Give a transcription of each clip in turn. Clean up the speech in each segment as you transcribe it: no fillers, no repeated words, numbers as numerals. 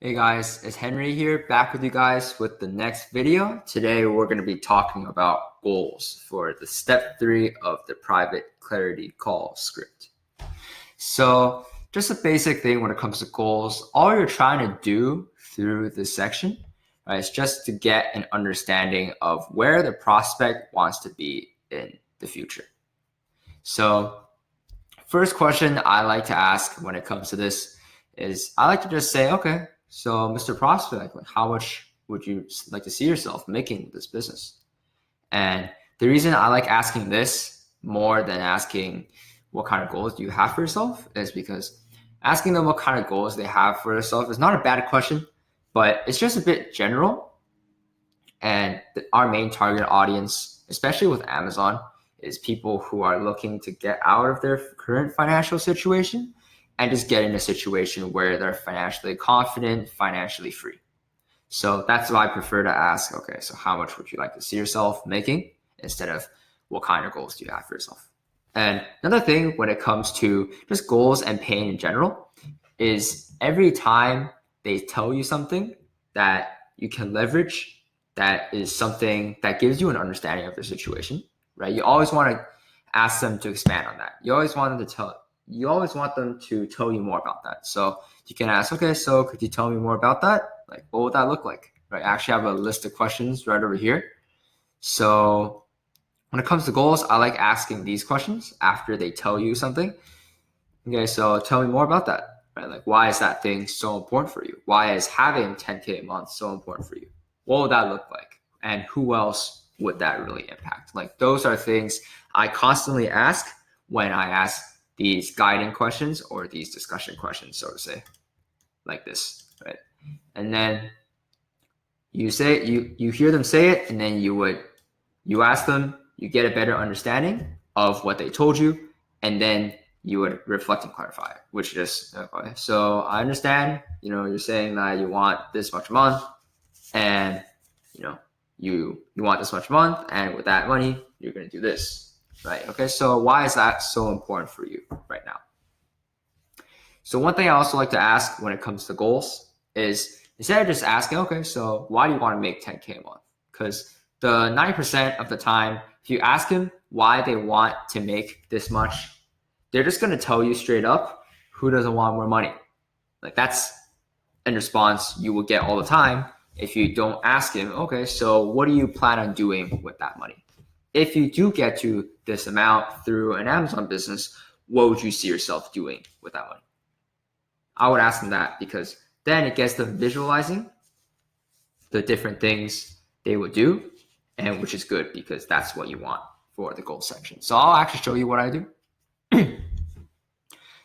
Hey guys, it's Henry here, back with you guys with the next video. Today we're going to be talking about goals for the step 3 of the private clarity call script. So just a basic thing when it comes to goals, all you're trying to do through this section, right, is just to get an understanding of where the prospect wants to be in the future. So first question I like to ask when it comes to this is I like to just say, okay, so Mr. Prospect, how much would you like to see yourself making this business? And the reason I like asking this more than asking what kind of goals do you have for yourself is because asking them what kind of goals they have for themselves is not a bad question, but it's just a bit general. And our main target audience, especially with Amazon, is people who are looking to get out of their current financial situation and just get in a situation where they're financially confident, financially free. So that's why I prefer to ask, okay, so how much would you like to see yourself making instead of what kind of goals do you have for yourself? And another thing when it comes to just goals and pain in general is every time they tell you something that you can leverage, that is something that gives you an understanding of the situation, right? You always want to ask them to expand on that. You always want them to tell you more about that. So you can ask, okay, so could you tell me more about that? Like, what would that look like? Right? I actually have a list of questions right over here. So when it comes to goals, I like asking these questions after they tell you something. Okay, so tell me more about that. Right? Like, why is that thing so important for you? Why is having 10K a month so important for you? What would that look like? And who else would that really impact? Like, those are things I constantly ask when I ask these guiding questions or these discussion questions, so to say, like this, right? And then you hear them say it, and then you ask them, you get a better understanding of what they told you, and then you would reflect and clarify, which is, okay, so I understand, you're saying that you want this much a month, and you want this much a month, and with that money, you're going to do this, right? Okay, so why is that so important for you right now? So one thing I also like to ask when it comes to goals is instead of just asking, okay, so why do you want to make 10K a month? Because the 90% of the time, if you ask them why they want to make this much, they're just going to tell you straight up, who doesn't want more money? Like, that's a response you will get all the time if you don't ask him, okay, so what do you plan on doing with that money? If you do get to this amount through an Amazon business, what would you see yourself doing with that money? I would ask them that because then it gets them visualizing the different things they would do, and which is good because that's what you want for the goal section. So I'll actually show you what I do.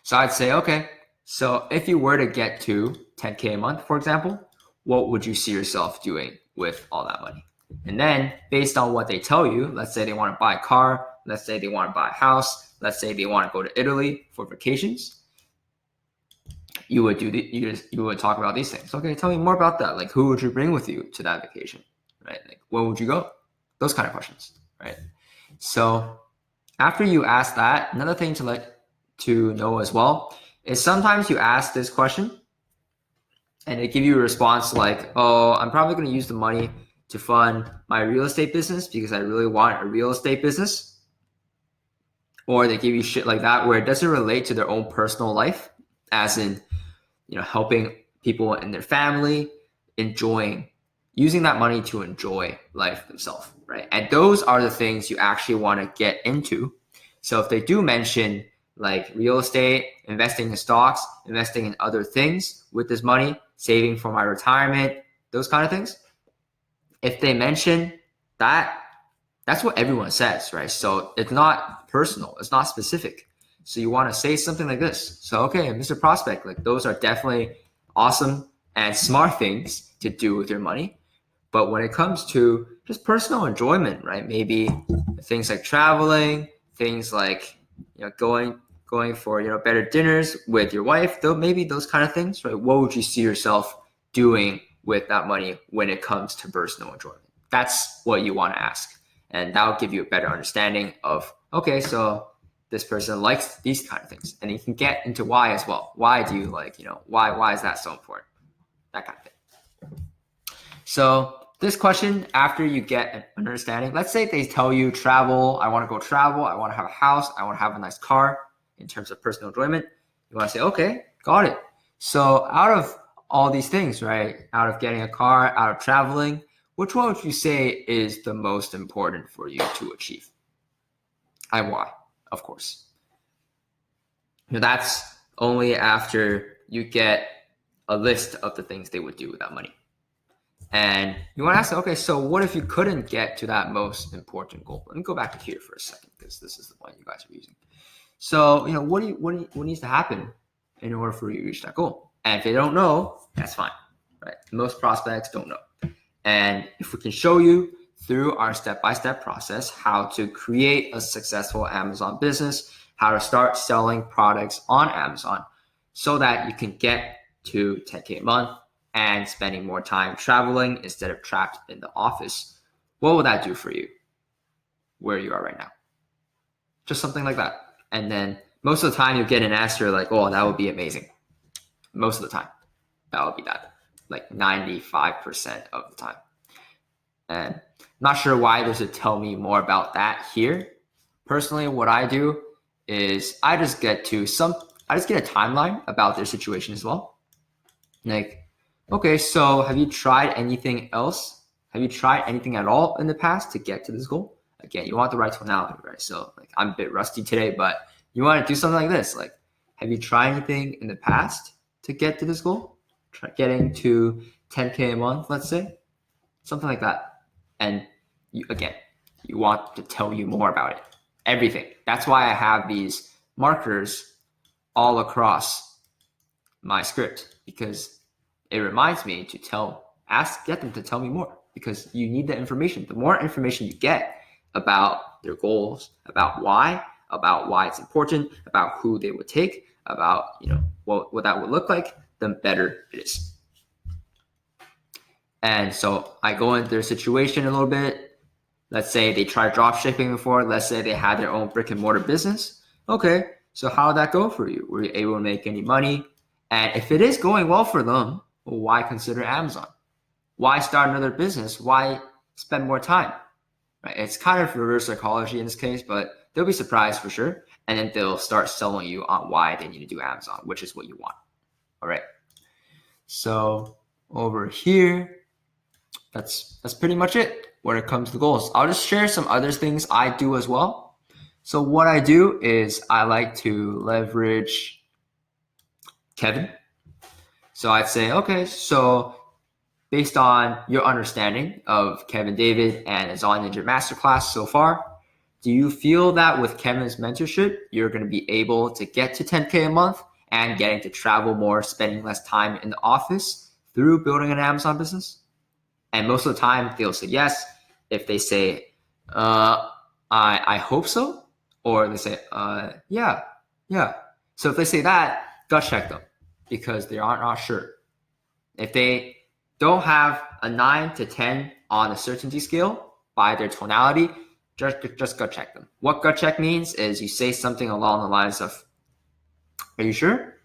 So I'd say, okay, so if you were to get to 10K a month, for example, what would you see yourself doing with all that money? And then based on what they tell you, let's say they want to buy a car, let's say they want to buy a house, let's say they want to go to Italy for vacations, you would talk about these things. Okay, tell me more about that. Like, who would you bring with you to that vacation, right? Like, where would you go? Those kind of questions, right? So after you ask that, another thing to know as well is sometimes you ask this question and they give you a response like, oh, I'm probably going to use the money to fund my real estate business because I really want a real estate business. Or they give you shit like that where it doesn't relate to their own personal life, as in, helping people in their family, using that money to enjoy life themselves, right? And those are the things you actually want to get into. So if they do mention like real estate, investing in stocks, investing in other things with this money, saving for my retirement, those kind of things, if they mention that, that's what everyone says, right? So it's not personal, it's not specific. So you want to say something like this. So, okay, Mr. Prospect, like those are definitely awesome and smart things to do with your money. But when it comes to just personal enjoyment, right? Maybe things like traveling, things like going for better dinners with your wife, though maybe those kind of things, right? What would you see yourself doing with that money when it comes to personal enjoyment? That's what you want to ask. And that will give you a better understanding of, okay, so this person likes these kind of things. And you can get into why as well. Why do you like, why is that so important? That kind of So this question, after you get an understanding, let's say they tell you travel, I want to go travel, I want to have a house, I want to have a nice car in terms of personal enjoyment. You want to say, okay, got it. So out of all these things, right, out of getting a car, out of traveling, which one would you say is the most important for you to achieve? And why, of course. That's only after you get a list of the things they would do with that money. And you want to ask, okay, so what if you couldn't get to that most important goal? Let me go back to here for a second, because this is the one you guys are using. So, what needs to happen in order for you to reach that goal? And if they don't know, that's fine, right? Most prospects don't know. And if we can show you through our step-by-step process how to create a successful Amazon business, how to start selling products on Amazon so that you can get to 10K a month and spending more time traveling instead of trapped in the office, what will that do for you where you are right now? Just something like that. And then most of the time you'll get an answer like, oh, that would be amazing. Most of the time, that would be that, like 95% of the time. And I'm not sure why there's a tell me more about that here. Personally, what I do is I just get a timeline about their situation as well. Like, okay, so have you tried anything else? Have you tried anything at all in the past to get to this goal? Again, you want the right tonality, right? So like, I'm a bit rusty today, but you want to do something like this. Like, have you tried anything in the past to get to this goal? Try getting to 10K a month, let's say, something like that. And you want to tell you more about it. Everything. That's why I have these markers all across my script, because it reminds me to get them to tell me more, because you need the information. The more information you get about their goals, about why it's important, about who they would take, about what that would look like, the better it is. And so I go into their situation a little bit. Let's say they tried drop shipping before. Let's say they had their own brick and mortar business. Okay, so how did that go for you? Were you able to make any money? And if it is going well for them, well, why consider Amazon? Why start another business? Why spend more time? Right? It's kind of reverse psychology in this case, but they'll be surprised for sure. And then they'll start selling you on why they need to do Amazon, which is what you want. All right. So over here, that's pretty much it when it comes to goals. I'll just share some other things I do as well. So what I do is I like to leverage Kevin. So I'd say, okay, so based on your understanding of Kevin David and his Zon Ninja Masterclass so far, do you feel that with Kevin's mentorship, you're going to be able to get to 10K a month and getting to travel more, spending less time in the office through building an Amazon business? And most of the time they'll say yes. If they say, I hope so, or they say, yeah. So if they say that, gut check them, because they are not sure. If they don't have a 9 to 10 on the certainty scale by their tonality, just gut check them. What gut check means is you say something along the lines of, are you sure?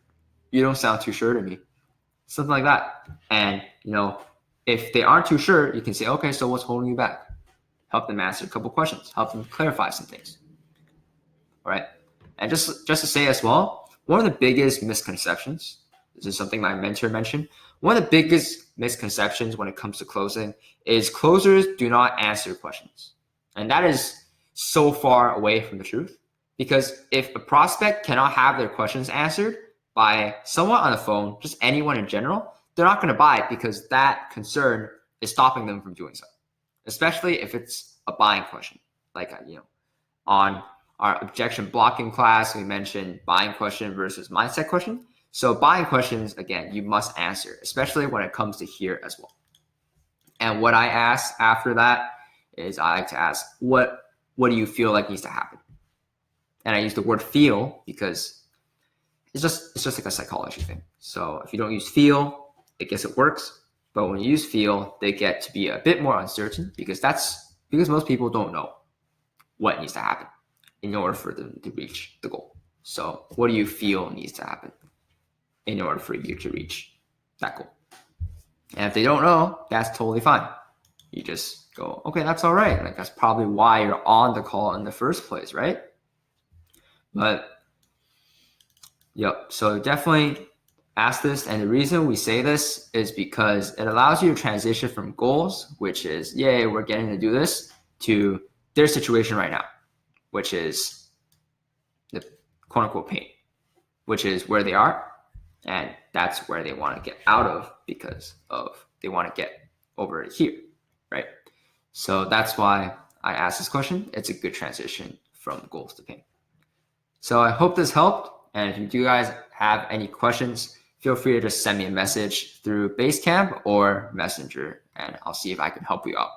You don't sound too sure to me. Something like that. And, if they aren't too sure, you can say, okay, so what's holding you back? Help them answer a couple questions. Help them clarify some things. All right. And just to say as well, one of the biggest misconceptions, this is something my mentor mentioned, one of the biggest misconceptions when it comes to closing is closers do not answer questions. And that is so far away from the truth, because if a prospect cannot have their questions answered by someone on the phone, just anyone in general, they're not going to buy it, because that concern is stopping them from doing so, especially if it's a buying question. Like, on our objection blocking class, we mentioned buying question versus mindset question. So buying questions, again, you must answer, especially when it comes to here as well. And what I ask after that is I like to ask, what do you feel like needs to happen? And I use the word feel because it's just like a psychology thing. So if you don't use feel, I guess it works. But when you use feel, they get to be a bit more uncertain, because most people don't know what needs to happen in order for them to reach the goal. So what do you feel needs to happen in order for you to reach that goal? And if they don't know, that's totally fine. You just go, okay, that's all right. Like, that's probably why you're on the call in the first place, right? But yep, so definitely ask this. And the reason we say this is because it allows you to transition from goals, which is, yay, we're getting to do this, to their situation right now, which is the quote unquote pain, which is where they are. And that's where they want to get out of because of they want to get over here, right? So that's why I asked this question. It's a good transition from goals to pain. So I hope this helped. And if you do guys have any questions, feel free to just send me a message through Basecamp or Messenger, and I'll see if I can help you out.